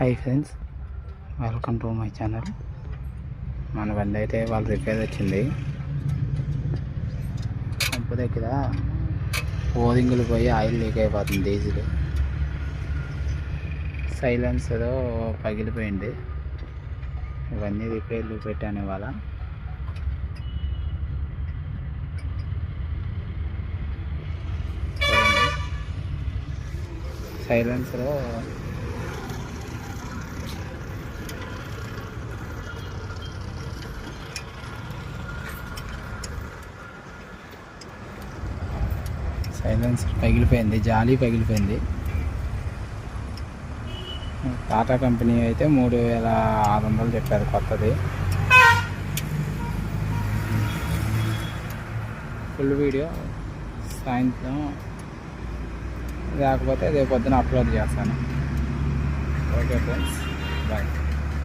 Hi friends, welcome to my channel. మన బండి అయితే వాళ్ళు రిపేర్ వచ్చింది. పంపు దగ్గర ఓరింగులు పోయి ఆయిల్ లీక్ అయిపోతుంది. డీజిల్ సైలెన్సర్ పగిలిపోయింది. ఇవన్నీ రిపేర్లు పెట్టాను ఇవాళ. సైలెన్సర్ పగిలిపోయింది, జాలి పగిలిపోయింది. టాటా కంపెనీ అయితే 3600 చెప్పారు కొత్తది. ఫుల్ వీడియో సాయంత్రం లేకపోతే రేపు పొద్దున అప్లోడ్ చేస్తాను. Okay friends, bye.